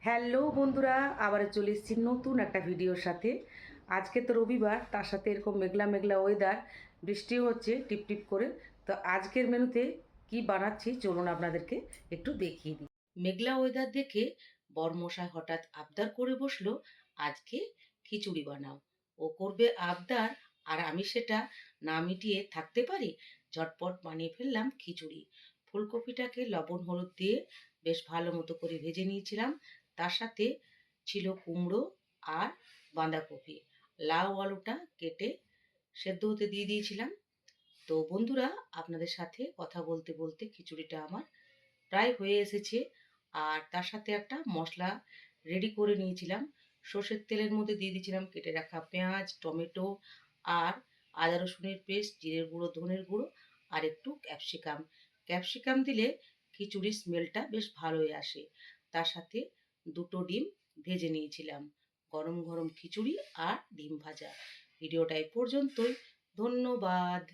Hello বন্ধুরা, আবার চলে এসেছি নতুন একটা ভিডিওর সাথে। আজকে তো রবিবার, তার সাথে এরকম মেঘলা মেঘলা ওয়েদার, বৃষ্টিও হচ্ছে টিপ টিপ করে। তো আজকের মেনুতে কি বানাচ্ছি চলুন আপনাদেরকে একটু দেখিয়ে দিই। মেঘলা ওয়েদার দেখে বরমশাই হঠাৎ আবদার করে বসলো, আজকে খিচুড়ি বানাও। ও করবে আবদার আর আমি সেটা না মিটিয়ে থাকতে পারি। ঝটপট বানিয়ে ফেললাম খিচুড়ি। ফুলকপিটাকে লবণ হলুদ দিয়ে বেশ ভালো মতো করে ভেজে নিয়েছিলাম। তার সাথে ছিল কুমড়ো আর বাঁধাকপি। লাউ আলুটা কেটে সেদ্ধ হতে দিয়ে দিয়েছিলাম। তো বন্ধুরা, আপনাদের সাথে কথা বলতে বলতে খিচুড়িটা আমার প্রায় হয়ে এসেছে। আর তার সাথে একটা মশলা রেডি করে নিয়েছিলাম। সর্ষের তেলের মধ্যে দিয়ে দিয়েছিলাম কেটে রাখা পেঁয়াজ, টমেটো আর আদা রসুনের পেস্ট, জিরের গুঁড়ো, ধনের গুঁড়ো আর একটু ক্যাপসিকাম। ক্যাপসিকাম দিলে খিচুড়ির স্মেলটা বেশ ভালোই আসে। তার সাথে দুটো ডিম ভেজে নিয়েছিলাম। গরম গরম খিচুড়ি আর ডিম ভাজা। ভিডিওটা এই পর্যন্তই। ধন্যবাদ।